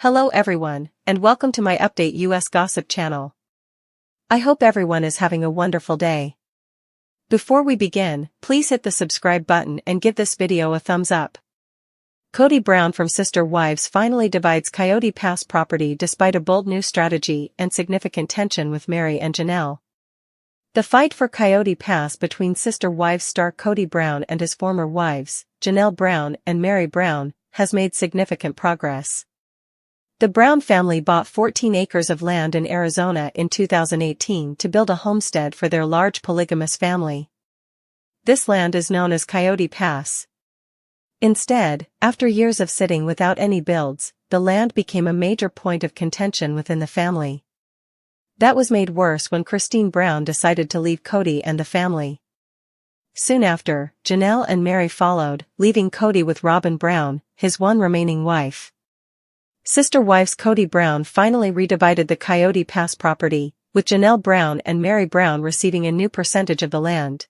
Hello everyone, and welcome to my Update US Gossip channel. I hope everyone is having a wonderful day. Before we begin, please hit the subscribe button and give this video a thumbs up. Kody Brown from Sister Wives finally divides Coyote Pass property despite a bold new strategy and significant tension with Meri and Janelle. The fight for Coyote Pass between Sister Wives star Kody Brown and his former wives, Janelle Brown and Meri Brown, has made significant progress. The Brown family bought 14 acres of land in Arizona in 2018 to build a homestead for their large polygamous family. This land is known as Coyote Pass. Instead, after years of sitting without any builds, the land became a major point of contention within the family. That was made worse when Christine Brown decided to leave Kody and the family. Soon after, Janelle and Meri followed, leaving Kody with Robyn Brown, his one remaining wife. Sister Wives Kody Brown finally redivided the Coyote Pass property, with Janelle Brown and Meri Brown receiving a new percentage of the land.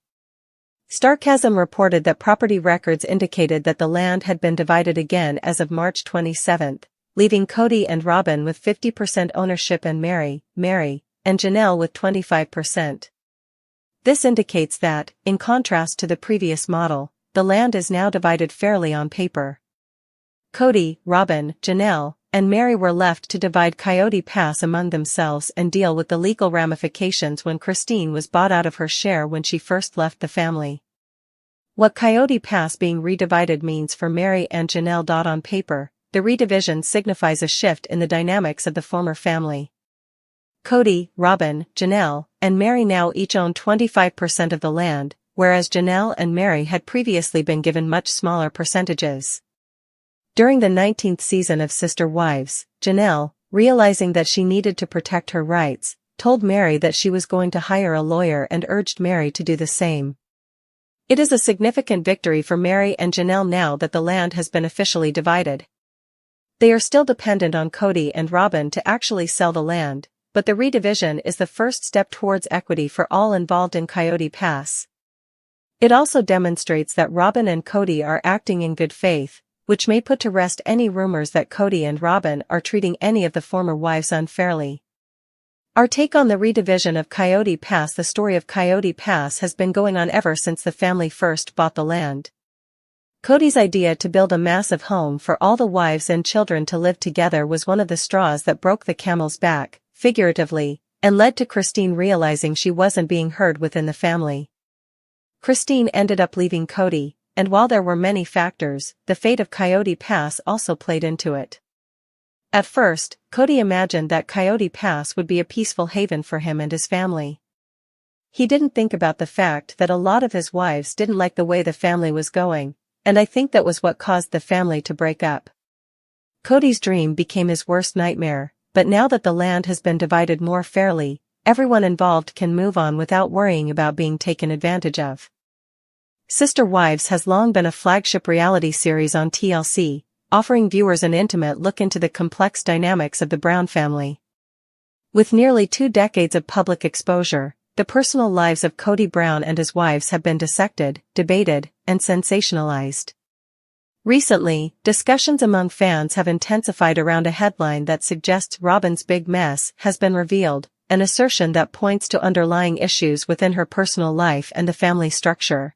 Starcasm reported that property records indicated that the land had been divided again as of March 27, leaving Kody and Robyn with 50% ownership and Meri, and Janelle with 25%. This indicates that, in contrast to the previous model, the land is now divided fairly on paper. Kody, Robyn, Janelle, and Meri were left to divide Coyote Pass among themselves and deal with the legal ramifications when Christine was bought out of her share when she first left the family. What Coyote Pass being redivided means for Meri and Janelle. On paper, the redivision signifies a shift in the dynamics of the former family. Kody, Robyn, Janelle, and Meri now each own 25% of the land, whereas Janelle and Meri had previously been given much smaller percentages. During the 19th season of Sister Wives, Janelle, realizing that she needed to protect her rights, told Meri that she was going to hire a lawyer and urged Meri to do the same. It is a significant victory for Meri and Janelle now that the land has been officially divided. They are still dependent on Kody and Robyn to actually sell the land, but the redivision is the first step towards equity for all involved in Coyote Pass. It also demonstrates that Robyn and Kody are acting in good faith, which may put to rest any rumors that Kody and Robyn are treating any of the former wives unfairly. Our take on the redivision of Coyote Pass. The story of Coyote Pass has been going on ever since the family first bought the land. Kody's idea to build a massive home for all the wives and children to live together was one of the straws that broke the camel's back, figuratively, and led to Christine realizing she wasn't being heard within the family. Christine ended up leaving Kody, and while there were many factors, the fate of Coyote Pass also played into it. At first, Kody imagined that Coyote Pass would be a peaceful haven for him and his family. He didn't think about the fact that a lot of his wives didn't like the way the family was going, and I think that was what caused the family to break up. Kody's dream became his worst nightmare, but now that the land has been divided more fairly, everyone involved can move on without worrying about being taken advantage of. Sister Wives has long been a flagship reality series on TLC, offering viewers an intimate look into the complex dynamics of the Brown family. With nearly 2 decades of public exposure, the personal lives of Kody Brown and his wives have been dissected, debated, and sensationalized. Recently, discussions among fans have intensified around a headline that suggests Robyn's big mess has been revealed, an assertion that points to underlying issues within her personal life and the family structure.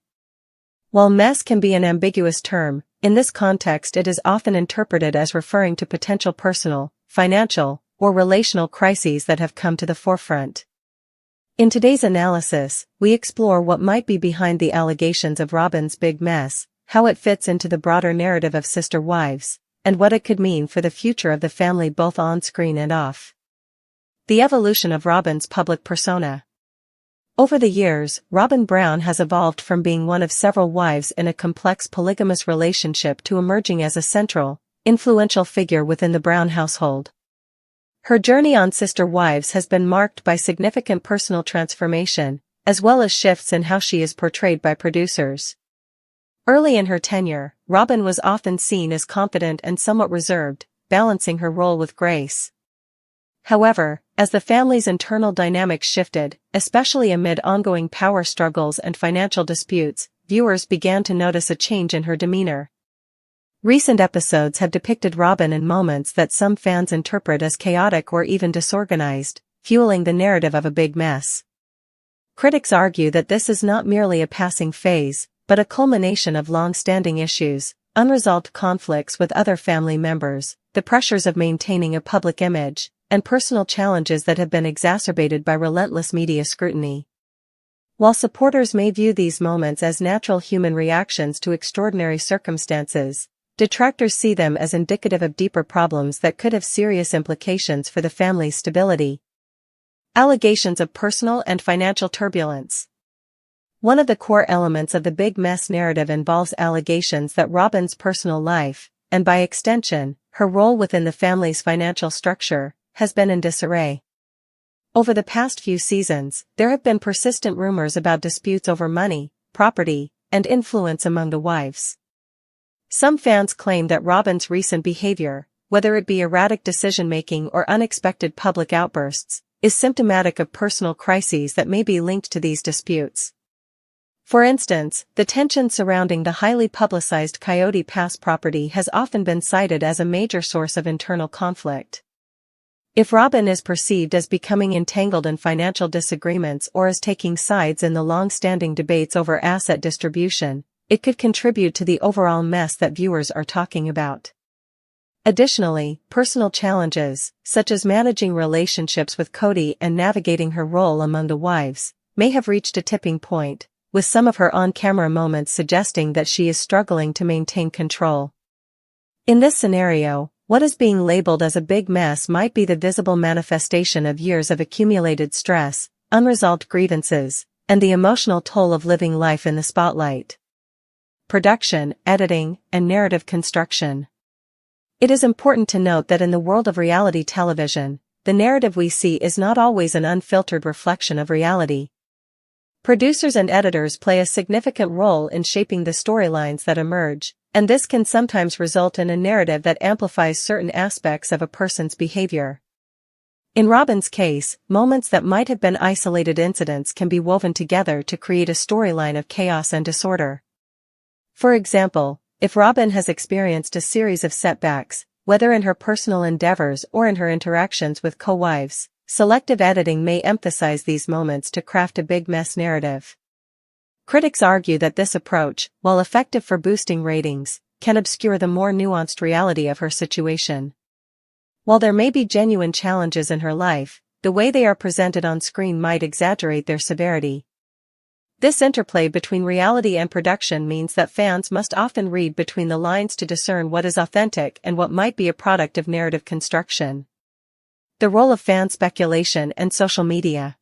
While mess can be an ambiguous term, in this context it is often interpreted as referring to potential personal, financial, or relational crises that have come to the forefront. In today's analysis, we explore what might be behind the allegations of Robyn's big mess, how it fits into the broader narrative of Sister Wives, and what it could mean for the future of the family both on-screen and off. The evolution of Robyn's public persona. Over the years, Robyn Brown has evolved from being one of several wives in a complex polygamous relationship to emerging as a central, influential figure within the Brown household. Her journey on Sister Wives has been marked by significant personal transformation, as well as shifts in how she is portrayed by producers. Early in her tenure, Robyn was often seen as confident and somewhat reserved, balancing her role with grace. However, as the family's internal dynamics shifted, especially amid ongoing power struggles and financial disputes, viewers began to notice a change in her demeanor. Recent episodes have depicted Robyn in moments that some fans interpret as chaotic or even disorganized, fueling the narrative of a big mess. Critics argue that this is not merely a passing phase, but a culmination of long-standing issues, unresolved conflicts with other family members, the pressures of maintaining a public image, and personal challenges that have been exacerbated by relentless media scrutiny. While supporters may view these moments as natural human reactions to extraordinary circumstances, detractors see them as indicative of deeper problems that could have serious implications for the family's stability. Allegations of personal and financial turbulence. One of the core elements of the big mess narrative involves allegations that Robyn's personal life, and by extension, her role within the family's financial structure, has been in disarray. Over the past few seasons, there have been persistent rumors about disputes over money, property, and influence among the wives. Some fans claim that Robyn's recent behavior, whether it be erratic decision-making or unexpected public outbursts, is symptomatic of personal crises that may be linked to these disputes. For instance, the tension surrounding the highly publicized Coyote Pass property has often been cited as a major source of internal conflict. If Robyn is perceived as becoming entangled in financial disagreements or as taking sides in the long-standing debates over asset distribution, it could contribute to the overall mess that viewers are talking about. Additionally, personal challenges, such as managing relationships with Kody and navigating her role among the wives, may have reached a tipping point, with some of her on-camera moments suggesting that she is struggling to maintain control. In this scenario, what is being labeled as a big mess might be the visible manifestation of years of accumulated stress, unresolved grievances, and the emotional toll of living life in the spotlight. Production, editing, and narrative construction. It is important to note that in the world of reality television, the narrative we see is not always an unfiltered reflection of reality. Producers and editors play a significant role in shaping the storylines that emerge, and this can sometimes result in a narrative that amplifies certain aspects of a person's behavior. In Robyn's case, moments that might have been isolated incidents can be woven together to create a storyline of chaos and disorder. For example, if Robyn has experienced a series of setbacks, whether in her personal endeavors or in her interactions with co-wives, selective editing may emphasize these moments to craft a big mess narrative. Critics argue that this approach, while effective for boosting ratings, can obscure the more nuanced reality of her situation. While there may be genuine challenges in her life, the way they are presented on screen might exaggerate their severity. This interplay between reality and production means that fans must often read between the lines to discern what is authentic and what might be a product of narrative construction. The role of fan speculation and social media.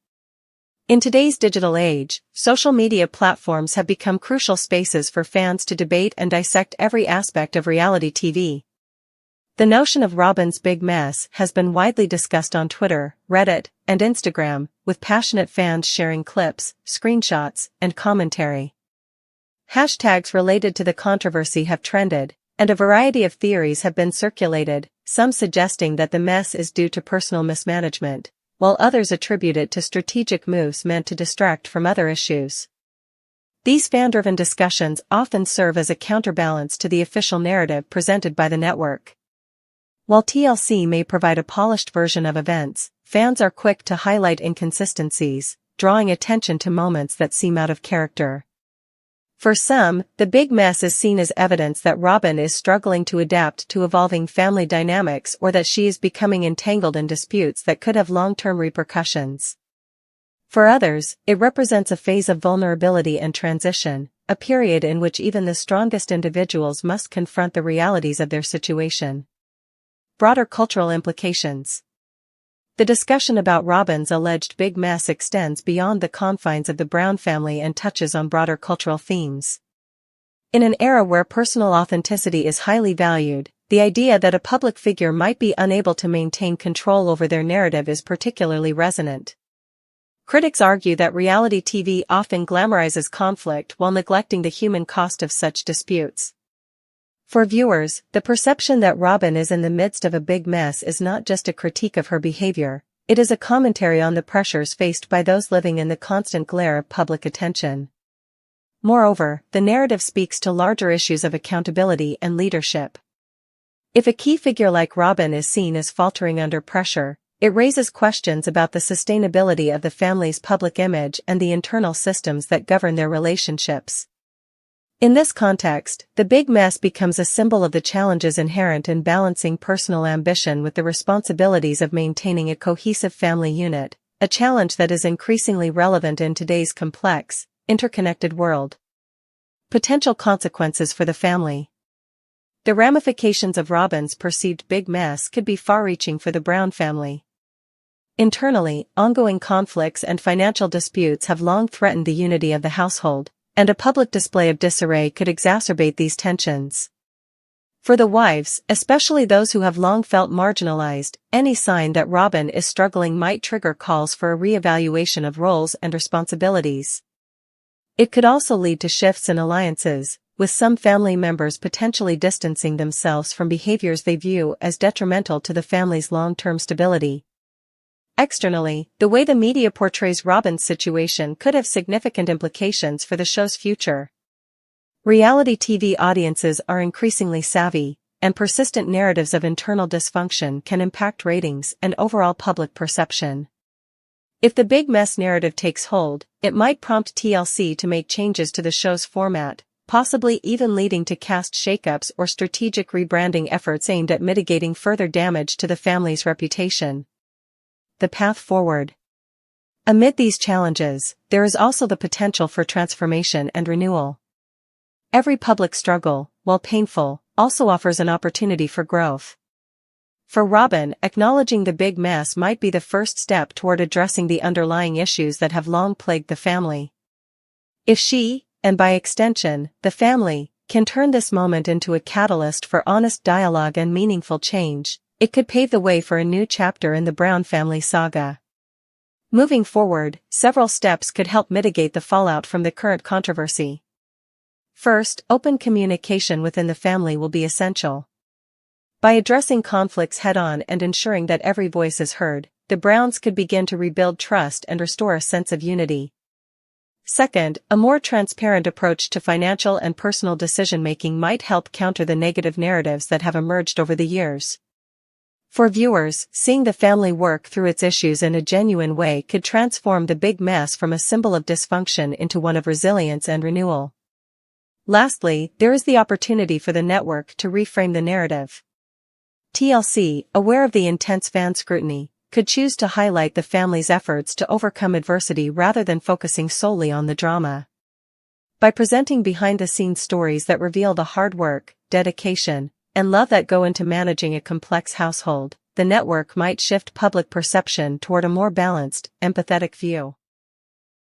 In today's digital age, social media platforms have become crucial spaces for fans to debate and dissect every aspect of reality TV. The notion of Robyn's big mess has been widely discussed on Twitter, Reddit, and Instagram, with passionate fans sharing clips, screenshots, and commentary. Hashtags related to the controversy have trended, and a variety of theories have been circulated, some suggesting that the mess is due to personal mismanagement, while others attribute it to strategic moves meant to distract from other issues. These fan-driven discussions often serve as a counterbalance to the official narrative presented by the network. While TLC may provide a polished version of events, fans are quick to highlight inconsistencies, drawing attention to moments that seem out of character. For some, the big mess is seen as evidence that Robyn is struggling to adapt to evolving family dynamics or that she is becoming entangled in disputes that could have long-term repercussions. For others, it represents a phase of vulnerability and transition, a period in which even the strongest individuals must confront the realities of their situation. Broader cultural implications. The discussion about Robyn's alleged big mess extends beyond the confines of the Brown family and touches on broader cultural themes. In an era where personal authenticity is highly valued, the idea that a public figure might be unable to maintain control over their narrative is particularly resonant. Critics argue that reality TV often glamorizes conflict while neglecting the human cost of such disputes. For viewers, the perception that Robyn is in the midst of a big mess is not just a critique of her behavior, it is a commentary on the pressures faced by those living in the constant glare of public attention. Moreover, the narrative speaks to larger issues of accountability and leadership. If a key figure like Robyn is seen as faltering under pressure, it raises questions about the sustainability of the family's public image and the internal systems that govern their relationships. In this context, the big mess becomes a symbol of the challenges inherent in balancing personal ambition with the responsibilities of maintaining a cohesive family unit, a challenge that is increasingly relevant in today's complex, interconnected world. Potential consequences for the family. The ramifications of Robyn's perceived big mess could be far-reaching for the Brown family. Internally, ongoing conflicts and financial disputes have long threatened the unity of the household, and a public display of disarray could exacerbate these tensions. For the wives, especially those who have long felt marginalized, any sign that Robyn is struggling might trigger calls for a re-evaluation of roles and responsibilities. It could also lead to shifts in alliances, with some family members potentially distancing themselves from behaviors they view as detrimental to the family's long-term stability. Externally, the way the media portrays Robyn's situation could have significant implications for the show's future. Reality TV audiences are increasingly savvy, and persistent narratives of internal dysfunction can impact ratings and overall public perception. If the big mess narrative takes hold, it might prompt TLC to make changes to the show's format, possibly even leading to cast shakeups or strategic rebranding efforts aimed at mitigating further damage to the family's reputation. The path forward. Amid these challenges, there is also the potential for transformation and renewal. Every public struggle, while painful, also offers an opportunity for growth. For Robyn, acknowledging the big mess might be the first step toward addressing the underlying issues that have long plagued the family. If she, and by extension, the family, can turn this moment into a catalyst for honest dialogue and meaningful change, it could pave the way for a new chapter in the Brown family saga. Moving forward, several steps could help mitigate the fallout from the current controversy. First, open communication within the family will be essential. By addressing conflicts head-on and ensuring that every voice is heard, the Browns could begin to rebuild trust and restore a sense of unity. Second, a more transparent approach to financial and personal decision-making might help counter the negative narratives that have emerged over the years. For viewers, seeing the family work through its issues in a genuine way could transform the big mess from a symbol of dysfunction into one of resilience and renewal. Lastly, there is the opportunity for the network to reframe the narrative. TLC, aware of the intense fan scrutiny, could choose to highlight the family's efforts to overcome adversity rather than focusing solely on the drama. By presenting behind-the-scenes stories that reveal the hard work, dedication, and love that go into managing a complex household, the network might shift public perception toward a more balanced, empathetic view.